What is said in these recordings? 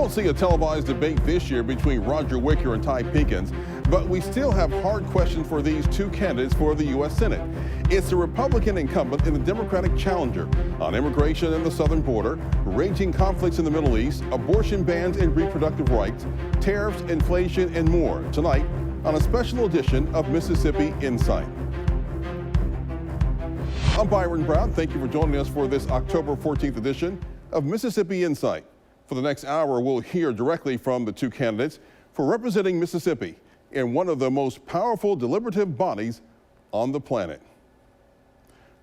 won't see a televised debate this year between Roger Wicker and Ty Pinkins, but we still have hard questions for these two candidates for the U.S. Senate. It's the Republican incumbent and the Democratic challenger on immigration and the southern border, raging conflicts in the Middle East, abortion bans and reproductive rights, tariffs, inflation, and more. Tonight on a special edition of Mississippi Insight. I'm Byron Brown. Thank you for joining us for this October 14th edition of Mississippi Insight. For the next hour, we'll hear directly from the two candidates for representing Mississippi in one of the most powerful deliberative bodies on the planet.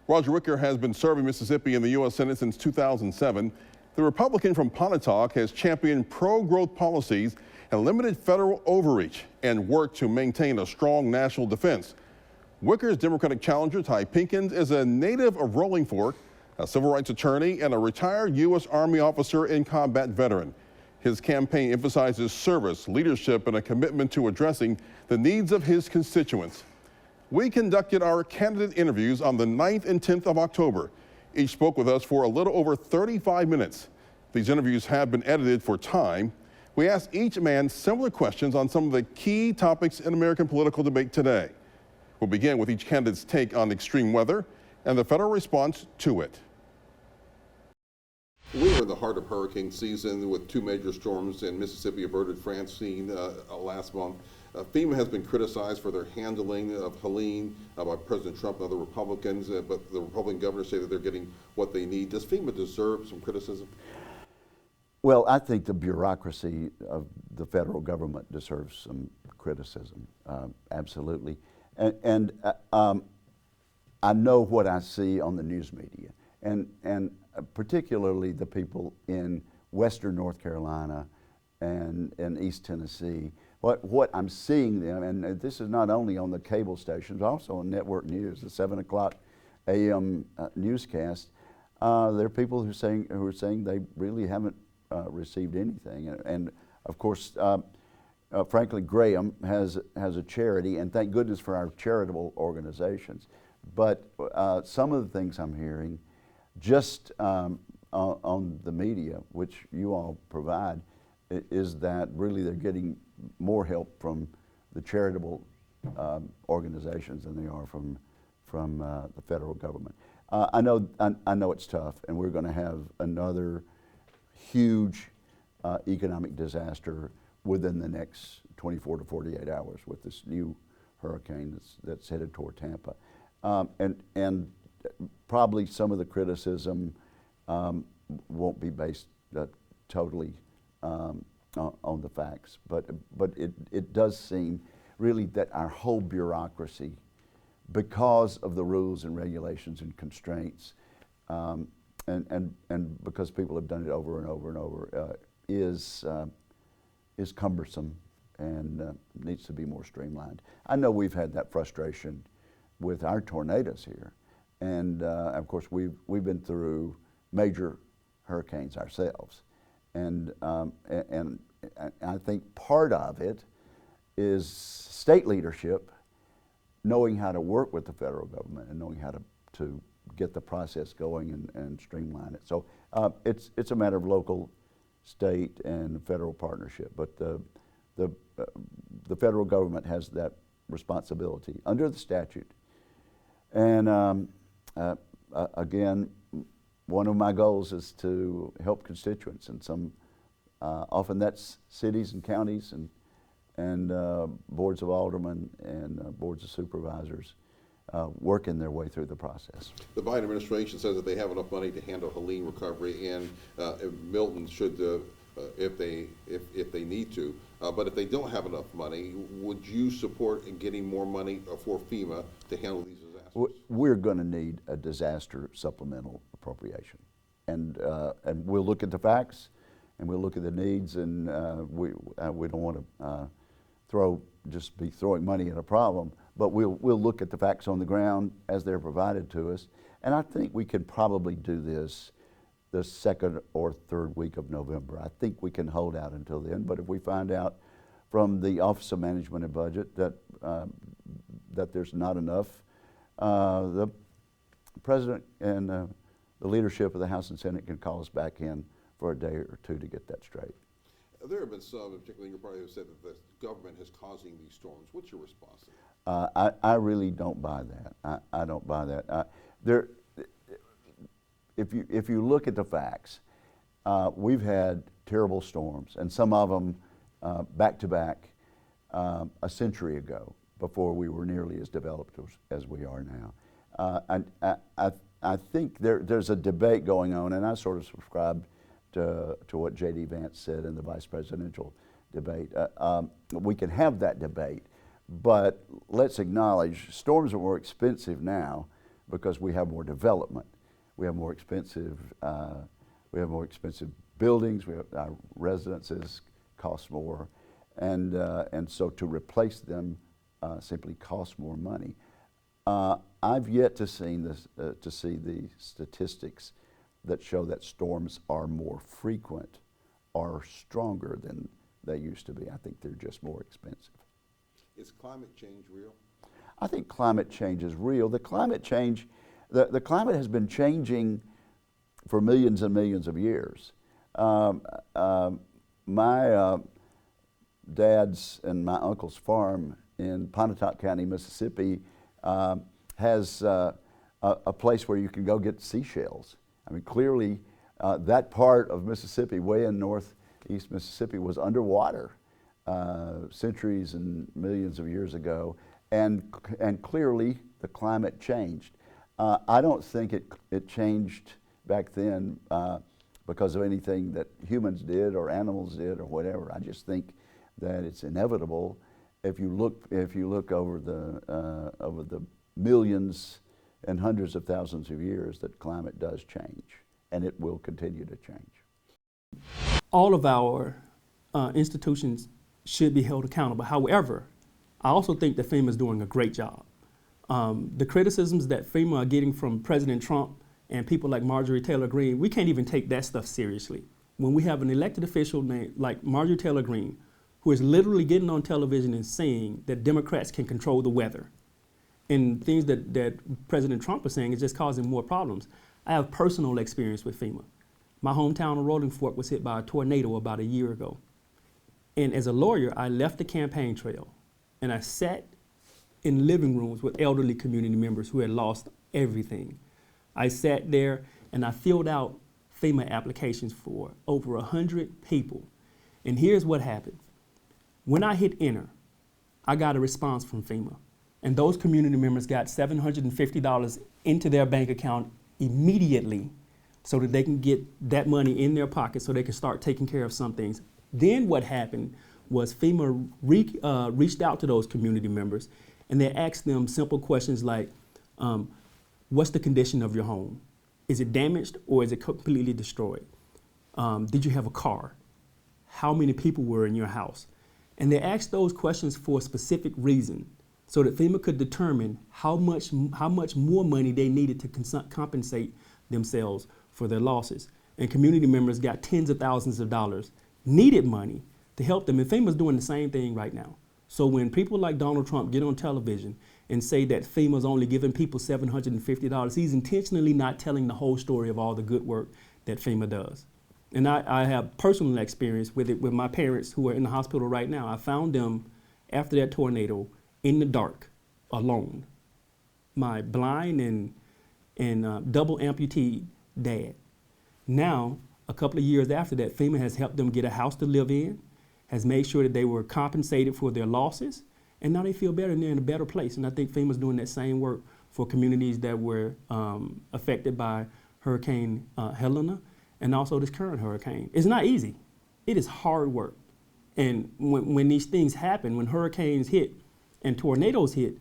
Roger Wicker has been serving Mississippi in the U.S. Senate since 2007. The Republican from Pontotoc has championed pro-growth policies and limited federal overreach and worked to maintain a strong national defense. Wicker's Democratic challenger, Ty Pinkins, is a native of Rolling Fork, a civil rights attorney and a retired U.S. Army officer and combat veteran. His campaign emphasizes service, leadership, and a commitment to addressing the needs of his constituents. We conducted our candidate interviews on the 9th and 10th of October. Each spoke with us for a little over 35 minutes. These interviews have been edited for time. We asked each man similar questions on some of the key topics in American political debate today. We'll begin with each candidate's take on extreme weather and the federal response to it. We were in the heart of hurricane season with two major storms in Mississippi averted Francine last month. FEMA has been criticized for their handling of Helene by President Trump and other Republicans, but the Republican governors say that they're getting what they need. Does FEMA deserve some criticism? Well, I think the bureaucracy of the federal government deserves some criticism, absolutely. And I know what I see on the news media, and particularly the people in Western North Carolina and East Tennessee. What I'm seeing them, and this is not only on the cable stations, also on network news, the 7 o'clock a.m. Newscast. There are people who are saying they really haven't received anything, and of course, frankly, Graham has a charity, and thank goodness for our charitable organizations. But some of the things I'm hearing, just on the media, which you all provide, is that really they're getting more help from the charitable organizations than they are from the federal government. I know it's tough, and we're going to have another huge economic disaster within the next 24 to 48 hours with this new hurricane that's headed toward Tampa. And probably some of the criticism won't be based totally on the facts, but it does seem really that our whole bureaucracy, because of the rules and regulations and constraints, and because people have done it over and over and over, is cumbersome and needs to be more streamlined. I know we've had that frustration with our tornadoes here, and of course we've been through major hurricanes ourselves, and I think part of it is state leadership knowing how to work with the federal government and knowing how to get the process going and streamline it. So it's a matter of local, state, and federal partnership, but the federal government has that responsibility under the statute. And again, one of my goals is to help constituents, and often that's cities and counties and boards of aldermen and boards of supervisors working their way through the process. The Biden administration says that they have enough money to handle Helene recovery, and Milton should, if they need to. But if they don't have enough money, would you support in getting more money for FEMA to handle these disasters? We're going to need a disaster supplemental appropriation, and we'll look at the facts, and we'll look at the needs, and we don't want to be throwing money at a problem, but we'll look at the facts on the ground as they're provided to us, and I think we could probably do this the second or third week of November. I think we can hold out until then, but if we find out from the Office of Management and Budget that there's not enough, the President and the leadership of the House and Senate can call us back in for a day or two to get that straight. There have been some, particularly in your party, who have said that the government is causing these storms. What's your response to that? I really don't buy that. I don't buy that. If you look at the facts, we've had terrible storms, and some of them back to back a century ago, before we were nearly as developed as we are now. I think there's a debate going on, and I sort of subscribe to what J.D. Vance said in the vice presidential debate. We can have that debate, but let's acknowledge storms are more expensive now because we have more development. We have more expensive buildings. Our residences cost more, and so to replace them simply costs more money. I've yet to see the statistics that show that storms are more frequent or stronger than they used to be. I think they're just more expensive. Is climate change real? I think climate change is real. The climate has been changing for millions and millions of years. My dad's and my uncle's farm in Pontotoc County, Mississippi, has a place where you can go get seashells. I mean, clearly that part of Mississippi, way in northeast Mississippi, was underwater centuries and millions of years ago, and clearly the climate changed. I don't think it changed back then because of anything that humans did or animals did or whatever. I just think that it's inevitable. If you look over the millions and hundreds of thousands of years, that climate does change, and it will continue to change. All of our institutions should be held accountable. However, I also think that FEMA is doing a great job. The criticisms that FEMA are getting from President Trump and people like Marjorie Taylor Greene, we can't even take that stuff seriously. When we have an elected official like Marjorie Taylor Greene, who is literally getting on television and saying that Democrats can control the weather, and things that President Trump is saying is just causing more problems. I have personal experience with FEMA. My hometown of Rolling Fork was hit by a tornado about a year ago. And as a lawyer, I left the campaign trail and I sat in living rooms with elderly community members who had lost everything. I sat there and I filled out FEMA applications for over 100 people. And here's what happened. When I hit enter, I got a response from FEMA. And those community members got $750 into their bank account immediately so that they can get that money in their pocket so they can start taking care of some things. Then what happened was FEMA reached out to those community members and they asked them simple questions like, what's the condition of your home? Is it damaged or is it completely destroyed? Did you have a car? How many people were in your house? And they asked those questions for a specific reason so that FEMA could determine how much more money they needed to compensate themselves for their losses. And community members got tens of thousands of dollars, needed money to help them. And FEMA's doing the same thing right now. So when people like Donald Trump get on television and say that FEMA's only giving people $750, he's intentionally not telling the whole story of all the good work that FEMA does. And I have personal experience with it with my parents who are in the hospital right now. I found them after that tornado in the dark, alone. My blind and double amputee dad. Now, a couple of years after that, FEMA has helped them get a house to live in, has made sure that they were compensated for their losses, and now they feel better and they're in a better place. And I think FEMA's doing that same work for communities that were affected by Hurricane Helena and also this current hurricane. It's not easy. It is hard work. And when these things happen, when hurricanes hit and tornadoes hit,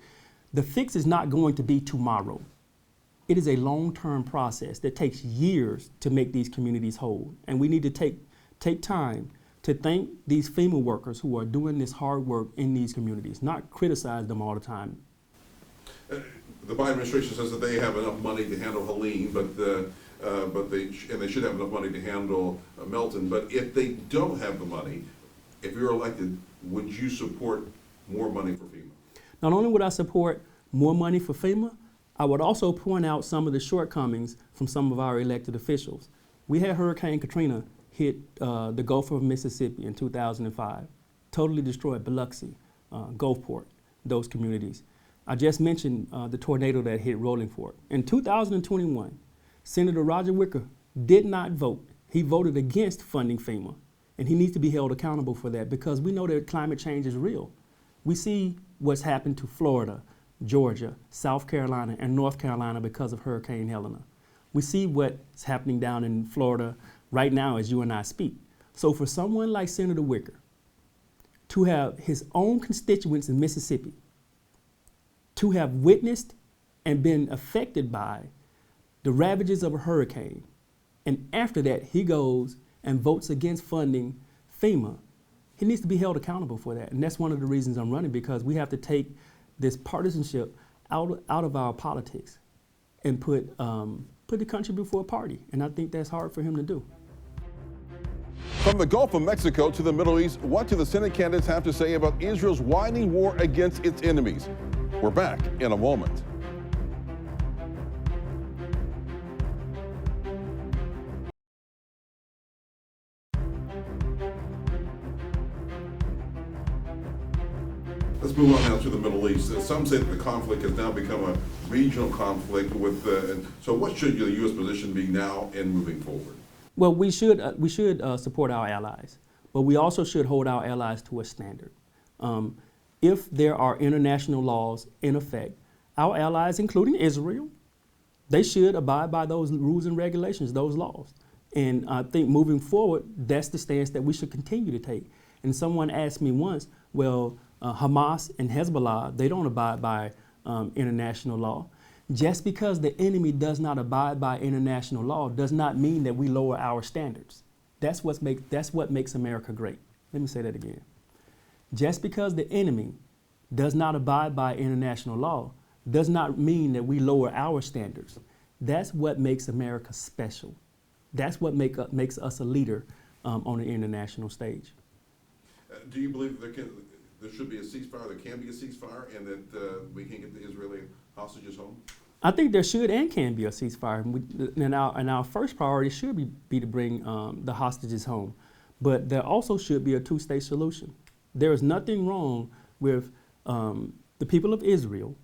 the fix is not going to be tomorrow. It is a long-term process that takes years to make these communities whole. And we need to take time to thank these FEMA workers who are doing this hard work in these communities, not criticize them all the time. The Biden administration says that they have enough money to handle Helene, but they should have enough money to handle Milton. But if they don't have the money, if you're elected, would you support more money for FEMA? Not only would I support more money for FEMA, I would also point out some of the shortcomings from some of our elected officials. We had Hurricane Katrina hit the Gulf of Mississippi in 2005, totally destroyed Biloxi, Gulfport, those communities. I just mentioned the tornado that hit Rolling Fork. In 2021, Senator Roger Wicker did not vote. He voted against funding FEMA, and he needs to be held accountable for that because we know that climate change is real. We see what's happened to Florida, Georgia, South Carolina, and North Carolina because of Hurricane Helena. We see what's happening down in Florida right now as you and I speak. So for someone like Senator Wicker to have his own constituents in Mississippi, to have witnessed and been affected by the ravages of a hurricane, and after that he goes and votes against funding FEMA, he needs to be held accountable for that. And that's one of the reasons I'm running, because we have to take this partisanship out of our politics and put the country before a party. And I think that's hard for him to do. From the Gulf of Mexico to the Middle East, what do the Senate candidates have to say about Israel's widening war against its enemies? We're back in a moment. Let's move on now to the Middle East. Some say that the conflict has now become a regional conflict so what should the U.S. position be now and moving forward? Well, we should support our allies, but we also should hold our allies to a standard. If there are international laws in effect, our allies, including Israel, they should abide by those rules and regulations, those laws. And I think moving forward, that's the stance that we should continue to take. And someone asked me once, well, Hamas and Hezbollah, they don't abide by international law. Just because the enemy does not abide by international law does not mean that we lower our standards. That's what makes America great. Let me say that again. Just because the enemy does not abide by international law does not mean that we lower our standards. That's what makes America special. That's what makes us a leader on the international stage. Do you believe there should be a ceasefire, there can be a ceasefire, and that we can get the Israeli hostages home? I think there should and can be a ceasefire. And our first priority should be to bring the hostages home. But there also should be a two-state solution. There is nothing wrong with the people of Israel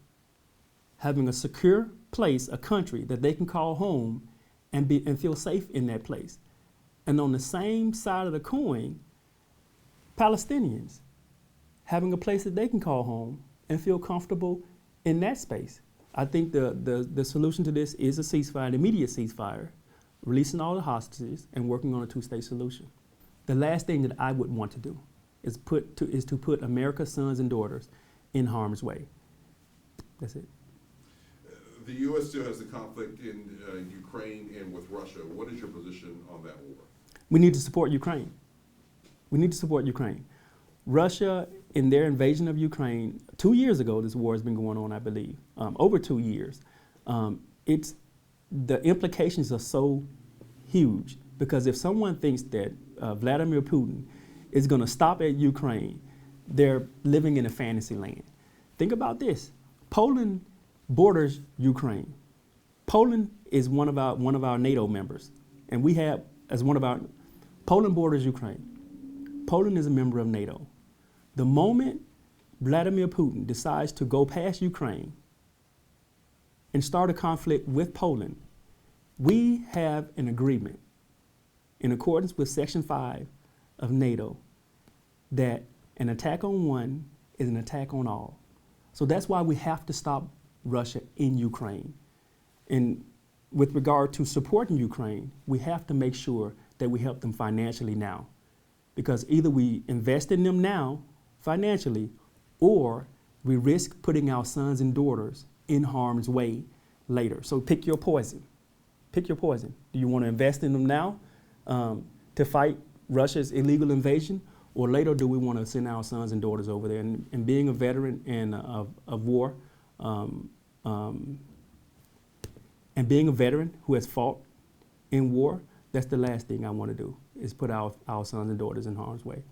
having a secure place, a country that they can call home and feel safe in that place. And on the same side of the coin, Palestinians having a place that they can call home and feel comfortable in that space. I think the solution to this is a ceasefire, an immediate ceasefire, releasing all the hostages and working on a two-state solution. The last thing that I would want to do is to put America's sons and daughters in harm's way. That's it. The U.S. still has the conflict in Ukraine and with Russia. What is your position on that war? We need to support Ukraine. We need to support Ukraine. Russia, in their invasion of Ukraine, 2 years ago, this war has been going on, I believe, over 2 years. The implications are so huge because if someone thinks that Vladimir Putin is going to stop at Ukraine, they're living in a fantasy land. Think about this. Poland borders Ukraine. Poland is one of our NATO members, and we have as one of our Poland borders Ukraine. Poland is a member of NATO. The moment Vladimir Putin decides to go past Ukraine and start a conflict with Poland, we have an agreement in accordance with Section 5 of NATO that an attack on one is an attack on all. So that's why we have to stop Russia in Ukraine. And with regard to supporting Ukraine, we have to make sure that we help them financially now. Because either we invest in them now financially, or we risk putting our sons and daughters in harm's way later. So pick your poison. Pick your poison. Do you want to invest in them now to fight Russia's illegal invasion, or later do we want to send our sons and daughters over there? And being a veteran of war, and being a veteran who has fought in war, that's the last thing I want to do, is put our sons and daughters in harm's way.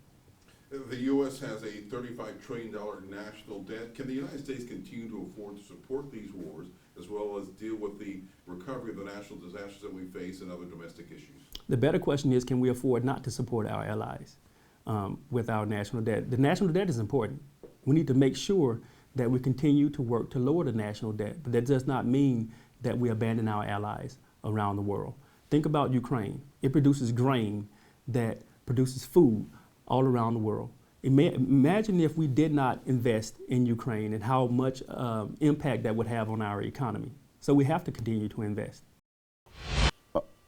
The U.S. has a $35 trillion national debt. Can the United States continue to afford to support these wars as well as deal with the recovery recovery of the national disasters that we face and other domestic issues? The better question is, can we afford not to support our allies with our national debt? The national debt is important. We need to make sure that we continue to work to lower the national debt, but that does not mean that we abandon our allies around the world. Think about Ukraine. It produces grain that produces food all around the world. Imagine if we did not invest in Ukraine and how much impact that would have on our economy. So we have to continue to invest.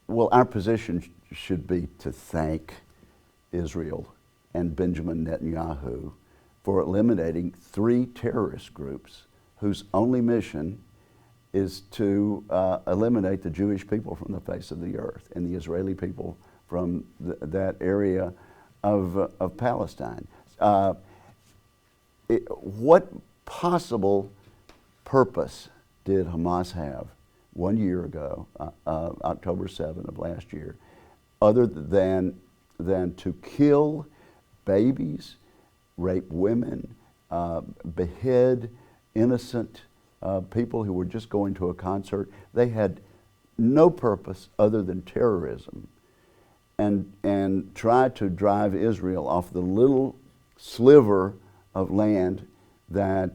Well, our position should be to thank Israel and Benjamin Netanyahu for eliminating 3 terrorist groups whose only mission is to eliminate the Jewish people from the face of the earth and the Israeli people from that area of Palestine. What possible purpose did Hamas have 1 year ago, October 7 of last year, other than to kill babies, rape women, behead innocent people who were just going to a concert? They had no purpose other than terrorism, and try to drive Israel off the little sliver of land that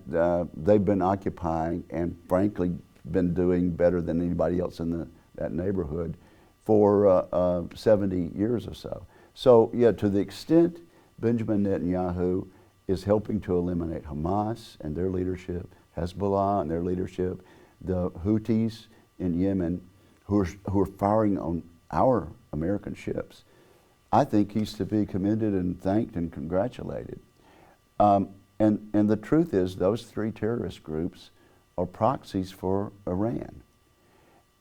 they've been occupying and frankly been doing better than anybody else in that neighborhood for 70 years or so. So yeah, to the extent Benjamin Netanyahu is helping to eliminate Hamas and their leadership, Hezbollah and their leadership, the Houthis in Yemen who are firing on our American ships, I think he's to be commended and thanked and congratulated. And the truth is, those 3 terrorist groups are proxies for Iran.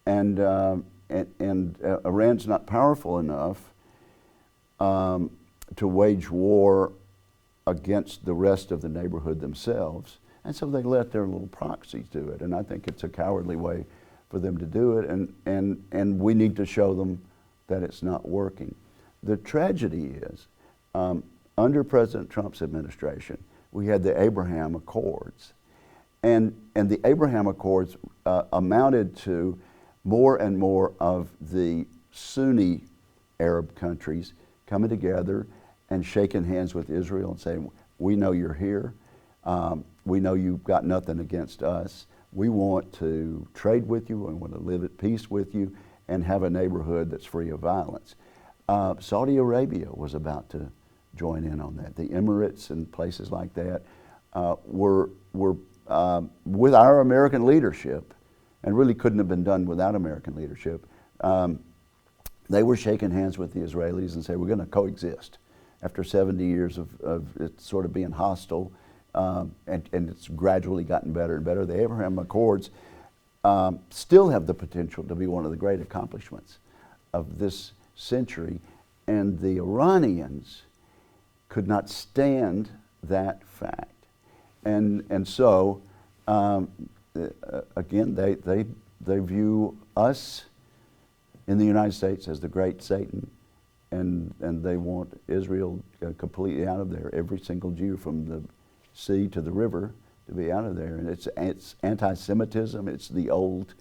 And Iran's not powerful enough to wage war against the rest of the neighborhood themselves. And so they let their little proxies do it. And I think it's a cowardly way for them to do it. And we need to show them that it's not working. The tragedy is, under President Trump's administration, we had the Abraham Accords. And the Abraham Accords amounted to more and more of the Sunni Arab countries coming together and shaking hands with Israel and saying, we know you're here. We know you've got nothing against us. We want to trade with you and want to live at peace with you and have a neighborhood that's free of violence. Saudi Arabia was about to join in on that. The Emirates and places like that were with our American leadership, and really couldn't have been done without American leadership. They were shaking hands with the Israelis and say, we're going to coexist. After 70 years of it sort of being hostile, and it's gradually gotten better and better. The Abraham Accords still have the potential to be one of the great accomplishments of this century, and the Iranians could not stand that fact. And so, again, they view us in the United States as the great Satan, and they want Israel completely out of there. Every single Jew from the sea to the river to be out of there. And it's anti-Semitism. It's the old,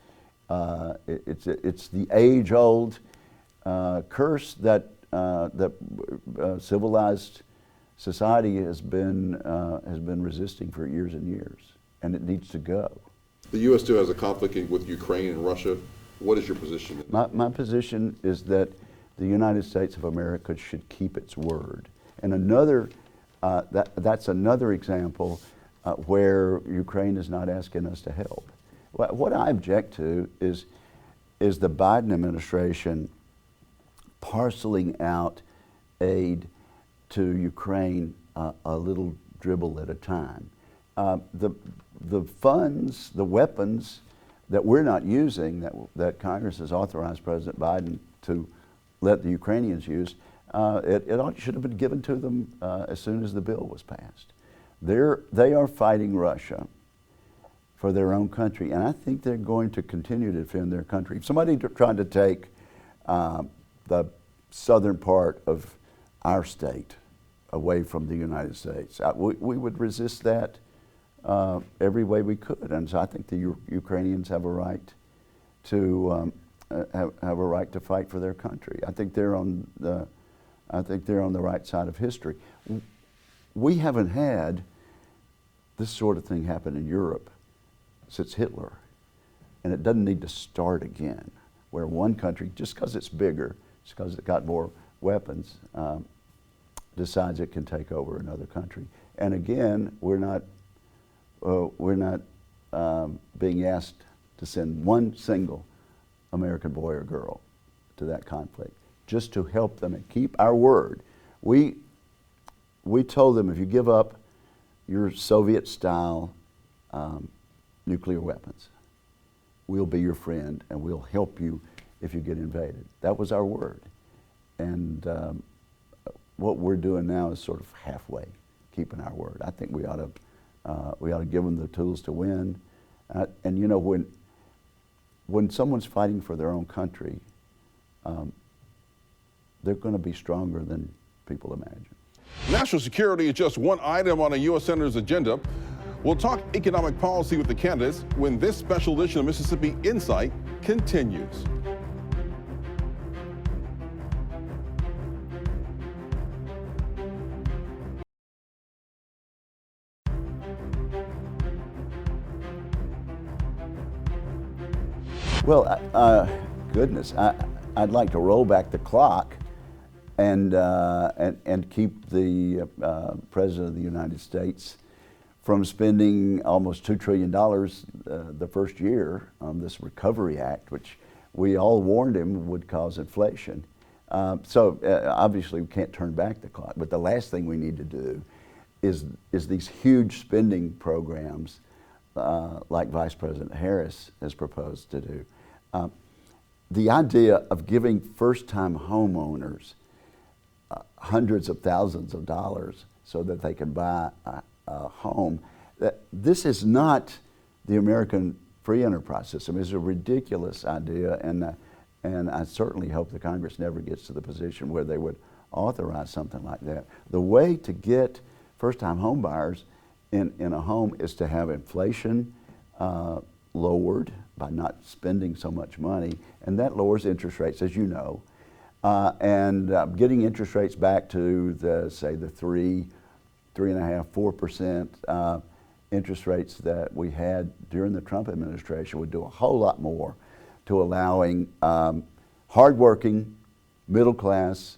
it's the age-old curse that civilized society has been resisting for years and years, and it needs to go. The U.S. still has a conflict with Ukraine and Russia. What is your position? My position is that the United States of America should keep its word. And another, that's another example where Ukraine is not asking us to help. What I object to is the Biden administration parceling out aid to Ukraine a little dribble at a time. The funds, the weapons that we're not using, that Congress has authorized President Biden to let the Ukrainians use, it should have been given to them as soon as the bill was passed. They are fighting Russia for their own country, and I think they're going to continue to defend their country. If somebody tried to take the southern part of our state away from the United States, we would resist that every way we could. And so I think the Ukrainians have a right to have a right to fight for their country. I think they're on the right side of history. We haven't had this sort of thing happen in Europe since Hitler, and it doesn't need to start again, where one country, just because it's bigger, just because it got more weapons, decides it can take over another country. And again, we're not being asked to send one single American boy or girl to that conflict, just to help them and keep our word. We told them, if you give up your Soviet-style nuclear weapons, we'll be your friend and we'll help you if you get invaded. That was our word. And what we're doing now is sort of halfway, keeping our word. I think we ought to give them the tools to win. And you know, when someone's fighting for their own country, they're going to be stronger than people imagine. National security is just one item on a U.S. Senator's agenda. We'll talk economic policy with the candidates when this special edition of Mississippi Insight continues. Well, goodness, I'd like to roll back the clock and keep the President of the United States from spending almost $2 trillion the first year on this Recovery Act, which we all warned him would cause inflation. So obviously we can't turn back the clock, but the last thing we need to do is these huge spending programs like Vice President Harris has proposed to do. The idea of giving first-time homeowners hundreds of thousands of dollars so that they can buy a home, this is not the American free enterprise system. It's a ridiculous idea, and I certainly hope the Congress never gets to the position where they would authorize something like that. The way to get first-time home buyers in a home is to have inflation lowered by not spending so much money, and that lowers interest rates, as you know, and getting interest rates back to the 3.5%, 4% interest rates that we had during the Trump administration would do a whole lot more to allowing hardworking, middle class,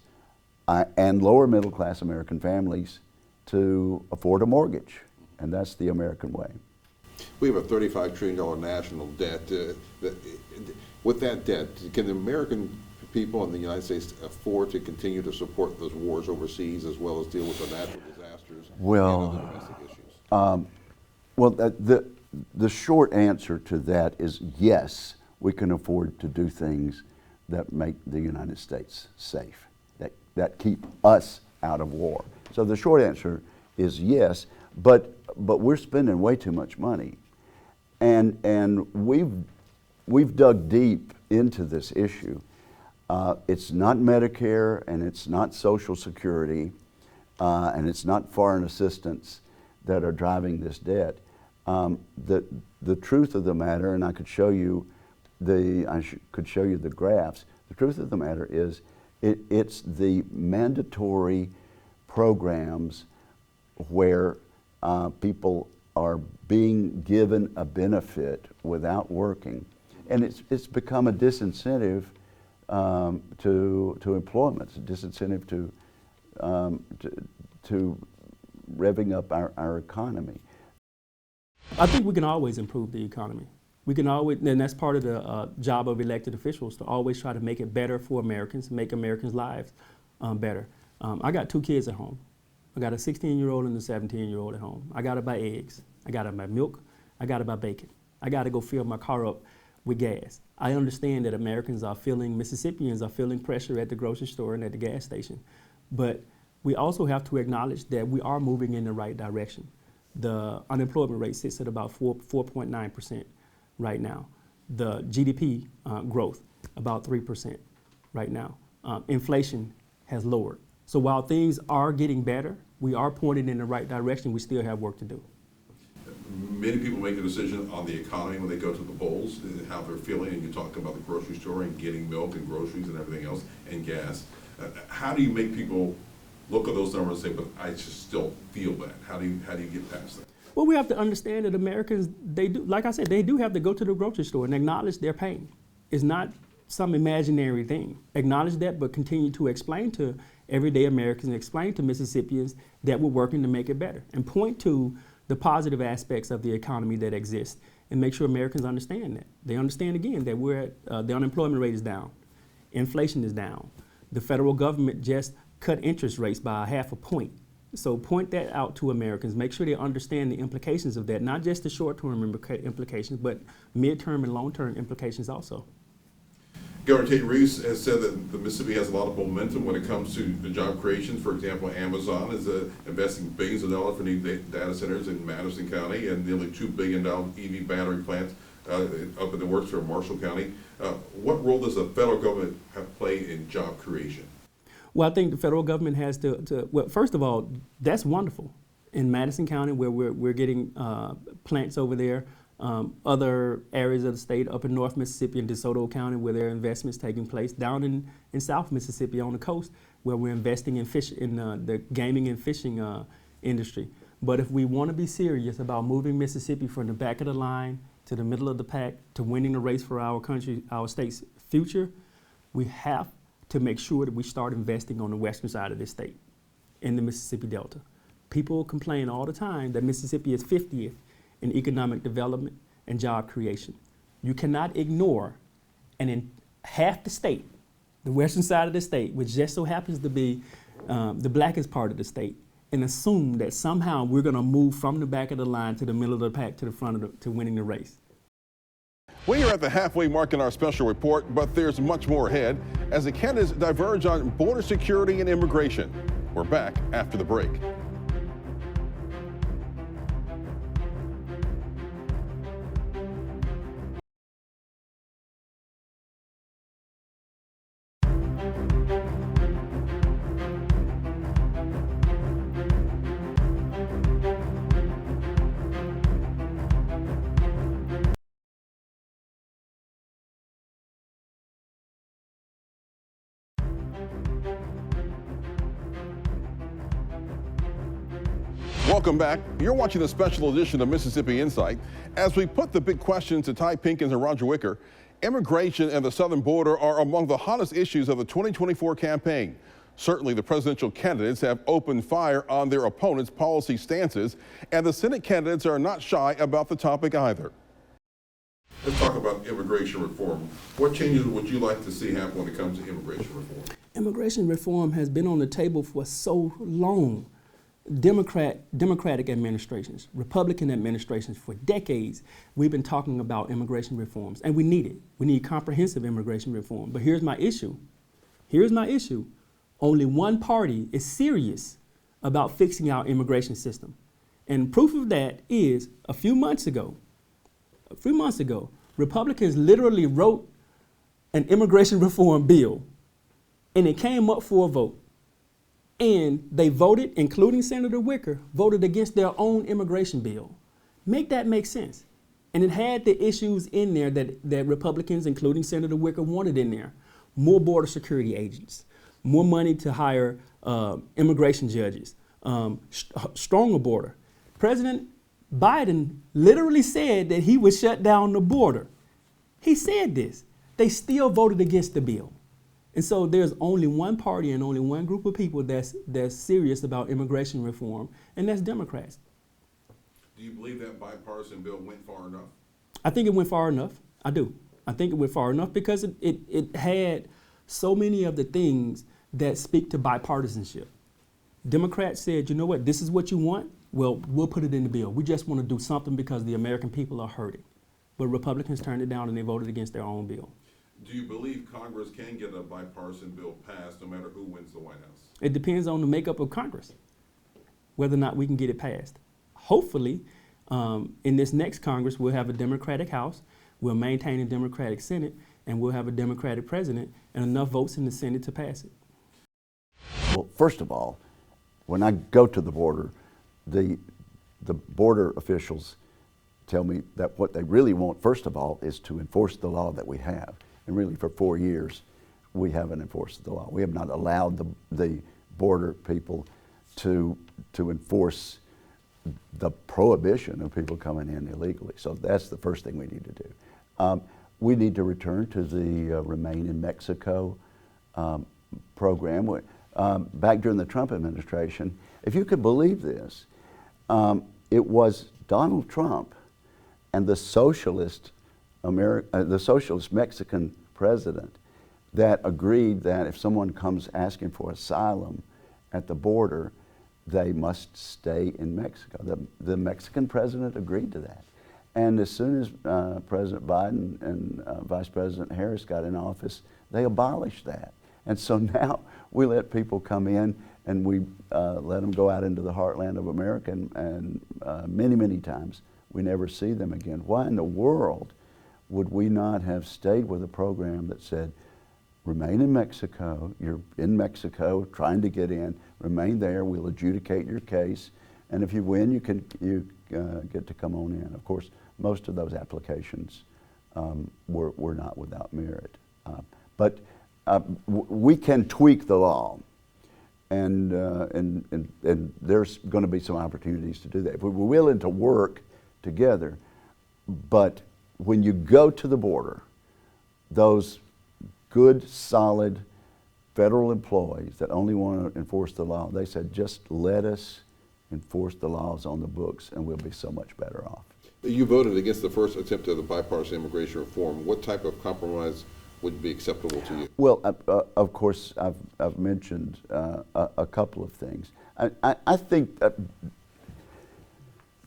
and lower middle class American families to afford a mortgage, and that's the American way. We have a $35 trillion national debt. With that debt, can the American people in the United States afford to continue to support those wars overseas as well as deal with the natural disasters and other domestic issues? Well, the short answer to that is yes, we can afford to do things that make the United States safe, that keep us out of war. So the short answer is yes, but we're spending way too much money, and we've dug deep into this issue. It's not Medicare, and it's not Social Security, and it's not foreign assistance that are driving this debt. The truth of the matter, and I could show you the graphs. The truth of the matter is, it's the mandatory programs where people are being given a benefit without working, and it's become a disincentive to employment. It's a disincentive to revving up our economy. I think we can always improve the economy. We can always, and that's part of the job of elected officials, to always try to make it better for Americans, make Americans' lives better. I got 2 kids at home. I got a 16-year-old and a 17-year-old at home. I gotta buy eggs. I gotta buy milk. I gotta buy bacon. I gotta go fill my car up with gas. I understand that Mississippians are feeling pressure at the grocery store and at the gas station. But we also have to acknowledge that we are moving in the right direction. The unemployment rate sits at about 4.9% right now. The GDP growth, about 3% right now. Inflation has lowered. So while things are getting better, we are pointing in the right direction. We still have work to do. many people make a decision on the economy when they go to the polls, and how they're feeling, and you talk about the grocery store and getting milk and groceries and everything else, and gas. How do you make people look at those numbers and say, but I just still feel that? How do you get past that? Well, we have to understand that Americans, they do, like I said, they do have to go to the grocery store and acknowledge their pain. It's not some imaginary thing. Acknowledge that, but continue to explain to everyday Americans and explain to Mississippians that we're working to make it better, and point to the positive aspects of the economy that exist, and make sure Americans understand that. They understand, again, that the unemployment rate is down, inflation is down. The federal government just cut interest rates by 0.5 point. So point that out to Americans, make sure they understand the implications of that, not just the short-term implications, but mid-term and long-term implications also. Governor Tate Reeves has said that the Mississippi has a lot of momentum when it comes to the job creation. For example, Amazon is investing billions of dollars for new data centers in Madison County, and nearly $2 billion EV battery plants up in the works for Marshall County. What role does the federal government have played in job creation? Well, I think the federal government has to well, first of all, that's wonderful. In Madison County, where we're getting plants over there, other areas of the state, up in North Mississippi and DeSoto County, where there are investments taking place, down in South Mississippi on the coast, where we're investing in the gaming and fishing industry. But if we want to be serious about moving Mississippi from the back of the line to the middle of the pack to winning the race for our country, our state's future, we have to make sure that we start investing on the western side of this state, in the Mississippi Delta. People complain all the time that Mississippi is 50th in economic development and job creation. You cannot ignore, and in half the state, the western side of the state, which just so happens to be the blackest part of the state, and assume that somehow we're going to move from the back of the line to the middle of the pack to the front of to winning the race. We are at the halfway mark in our special report, but there's much more ahead as the candidates diverge on border security and immigration. We're back after the break. Welcome back. You're watching a special edition of Mississippi Insight. As we put the big questions to Ty Pinkins and Roger Wicker, immigration and the southern border are among the hottest issues of the 2024 campaign. Certainly, the presidential candidates have opened fire on their opponents' policy stances, and the Senate candidates are not shy about the topic either. Let's talk about immigration reform. What changes would you like to see happen when it comes to immigration reform? Immigration reform has been on the table for so long. Democratic administrations, Republican administrations, for decades, we've been talking about immigration reforms, and we need it. We need comprehensive immigration reform. But here's my issue. Only one party is serious about fixing our immigration system. And proof of that is a few months ago, Republicans literally wrote an immigration reform bill, and it came up for a vote. And they voted, including Senator Wicker, voted against their own immigration bill. Make that make sense. And it had the issues in there that Republicans, including Senator Wicker, wanted in there. More border security agents, more money to hire immigration judges, stronger border. President Biden literally said that he would shut down the border. He said this. They still voted against the bill. And so there's only one party and only one group of people that's serious about immigration reform, and that's Democrats. Do you believe that bipartisan bill went far enough? I think it went far enough. I do. I think it went far enough because it had so many of the things that speak to bipartisanship. Democrats said, you know what, this is what you want? Well, we'll put it in the bill. We just want to do something because the American people are hurting. But Republicans turned it down and they voted against their own bill. Do you believe Congress can get a bipartisan bill passed no matter who wins the White House? It depends on the makeup of Congress, whether or not we can get it passed. Hopefully, in this next Congress, we'll have a Democratic House, we'll maintain a Democratic Senate, and we'll have a Democratic president and enough votes in the Senate to pass it. Well, first of all, when I go to the border, the border officials tell me that what they really want, first of all, is to enforce the law that we have. And really for 4 years, we haven't enforced the law. We have not allowed the border people to enforce the prohibition of people coming in illegally. So that's the first thing we need to do. We need to return to the Remain in Mexico program. Back during the Trump administration, if you could believe this, it was Donald Trump and the socialist Mexican president that agreed that if someone comes asking for asylum at the border, they must stay in Mexico. The Mexican president agreed to that. And as soon as President Biden and Vice President Harris got in office, they abolished that. And so now we let people come in and we let them go out into the heartland of America, and many, many times we never see them again. Why in the world would we not have stayed with a program that said, remain in Mexico, you're in Mexico trying to get in, remain there, we'll adjudicate your case, and if you win, you get to come on in. Of course, most of those applications were not without merit. But we can tweak the law, and there's going to be some opportunities to do that. If we're willing to work together, but when you go to the border, those good, solid federal employees that only want to enforce the law, they said, just let us enforce the laws on the books and we'll be so much better off. You voted against the first attempt at the bipartisan immigration reform. What type of compromise would be acceptable to you? Well, of course, I've mentioned a couple of things. I think that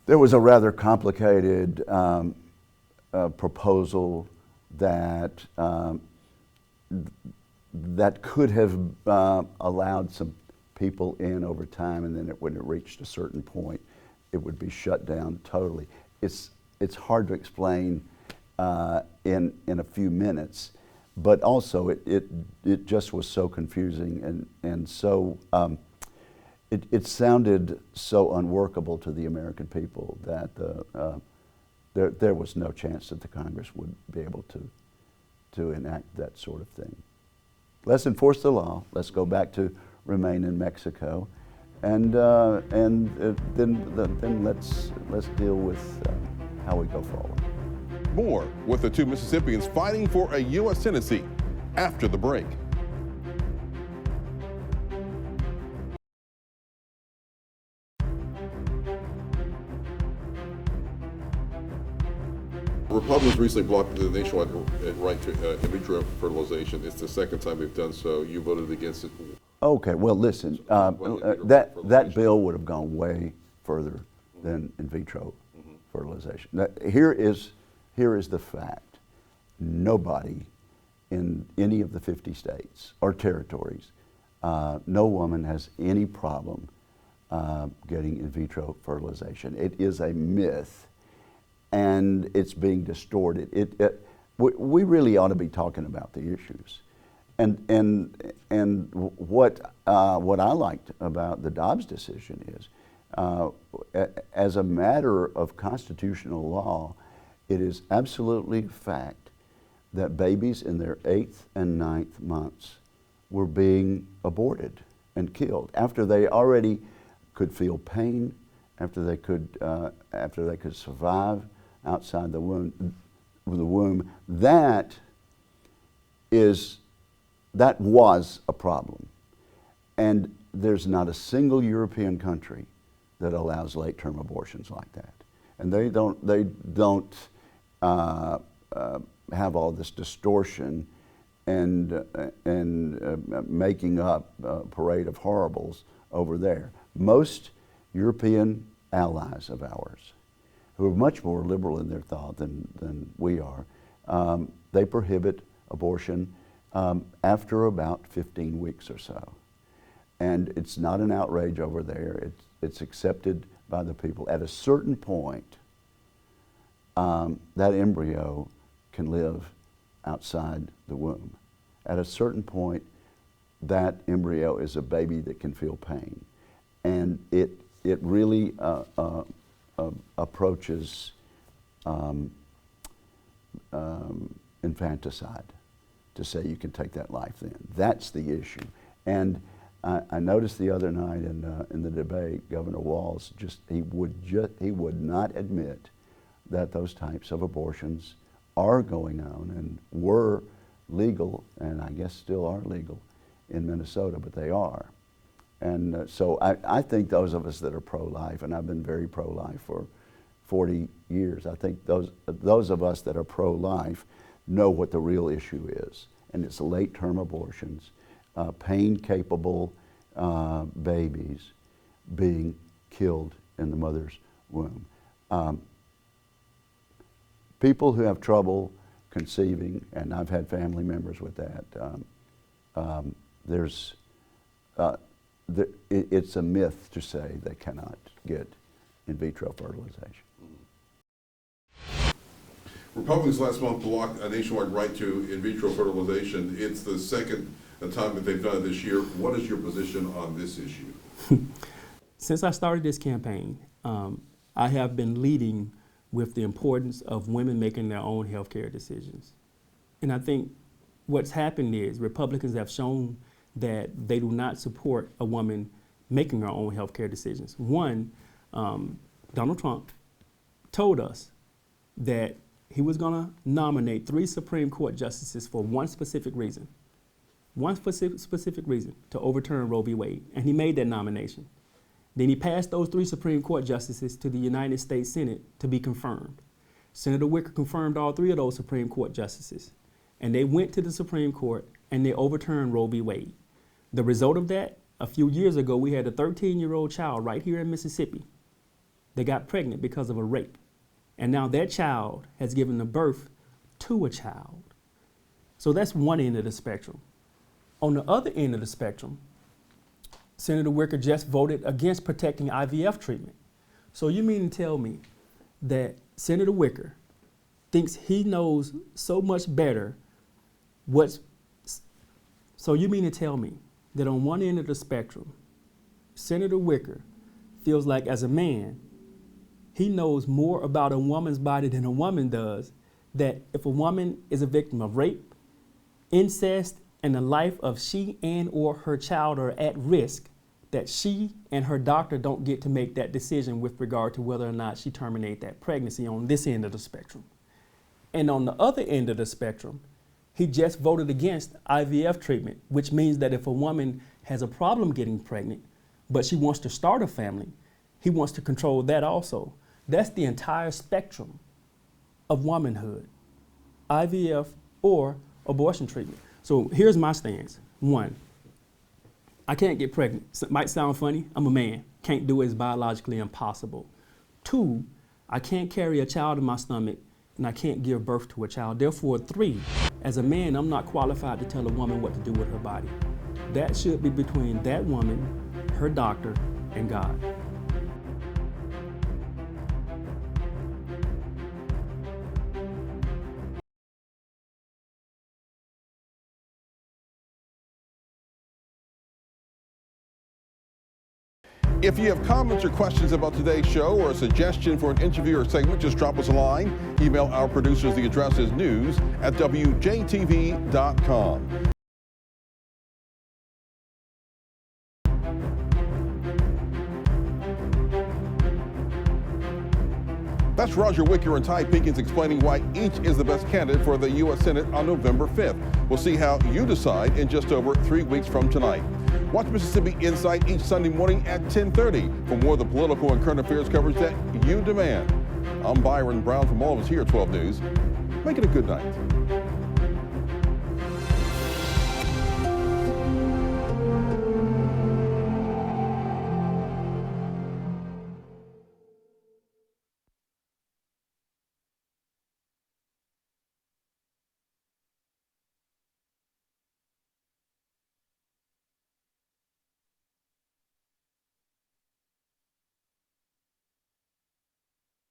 there was a rather complicated proposal that that could have allowed some people in over time, and then when it reached a certain point, it would be shut down totally. It's hard to explain in a few minutes, but also it just was so confusing and so it sounded so unworkable to the American people that there was no chance that the Congress would be able to enact that sort of thing. Let's enforce the law. Let's go back to remain in Mexico, and then let's deal with how we go forward. More with the two Mississippians fighting for a U.S. Senate seat after the break. Republicans recently blocked the nationwide right to in vitro fertilization. It's the second time they've done so. You voted against it. Okay, well, listen, that bill would have gone way further than in vitro fertilization. Here is the fact. Nobody in any of the 50 states or territories, no woman has any problem getting in vitro fertilization. It is a myth, and it's being distorted. We really ought to be talking about the issues. And what I liked about the Dobbs decision is, as a matter of constitutional law, it is absolutely fact that babies in their 8th and 9th months were being aborted and killed after they already could feel pain, after they could survive outside the womb. That was a problem, and there's not a single European country that allows late-term abortions like that, and they don't have all this distortion and making up a parade of horribles over there. Most European allies of ours, who are much more liberal in their thought than we are, they prohibit abortion after about 15 weeks or so. And it's not an outrage over there. It's accepted by the people. At a certain point, that embryo can live outside the womb. At a certain point, that embryo is a baby that can feel pain. And it really approaches infanticide to say you can take that life then. That's the issue. And I noticed the other night in the debate, Governor Walz he would not admit that those types of abortions are going on and were legal, and I guess still are legal in Minnesota, but they are. And so I think those of us that are pro-life, and I've been very pro-life for 40 years, I think those of us that are pro-life know what the real issue is, and it's late-term abortions, pain-capable babies being killed in the mother's womb. People who have trouble conceiving, and I've had family members with that, it's a myth to say they cannot get in vitro fertilization. Republicans last month blocked a nationwide right to in vitro fertilization. It's the second time that they've done it this year. What is your position on this issue? Since I started this campaign, I have been leading with the importance of women making their own healthcare decisions. And I think what's happened is Republicans have shown that they do not support a woman making her own healthcare decisions. One, Donald Trump told us that he was going to nominate 3 Supreme Court justices for one specific reason, to overturn Roe v. Wade, and he made that nomination. Then he passed those 3 Supreme Court justices to the United States Senate to be confirmed. Senator Wicker confirmed all 3 of those Supreme Court justices, and they went to the Supreme Court and they overturned Roe v. Wade. The result of that, a few years ago, we had a 13-year-old child right here in Mississippi that got pregnant because of a rape. And now that child has given the birth to a child. So that's one end of the spectrum. On the other end of the spectrum, Senator Wicker just voted against protecting IVF treatment. So you mean to tell me that Senator Wicker thinks he knows so much better so you mean to tell me that on one end of the spectrum, Senator Wicker feels like as a man, he knows more about a woman's body than a woman does, that if a woman is a victim of rape, incest, and the life of she and or her child are at risk, that she and her doctor don't get to make that decision with regard to whether or not she terminate that pregnancy on this end of the spectrum. And on the other end of the spectrum, he just voted against IVF treatment, which means that if a woman has a problem getting pregnant, but she wants to start a family, he wants to control that also. That's the entire spectrum of womanhood, IVF or abortion treatment. So here's my stance. 1, I can't get pregnant. It might sound funny, I'm a man. Can't do it, it's biologically impossible. 2, I can't carry a child in my stomach and I can't give birth to a child. Therefore, 3, as a man, I'm not qualified to tell a woman what to do with her body. That should be between that woman, her doctor, and God. If you have comments or questions about today's show or a suggestion for an interview or segment, just drop us a line. Email our producers. The address is news@WJTV.com. That's Roger Wicker and Ty Pinkins explaining why each is the best candidate for the U.S. Senate on November 5th. We'll see how you decide in just over 3 weeks from tonight. Watch Mississippi Insight each Sunday morning at 10:30 for more of the political and current affairs coverage that you demand. I'm Byron Brown from all of us here at 12 News. Make it a good night.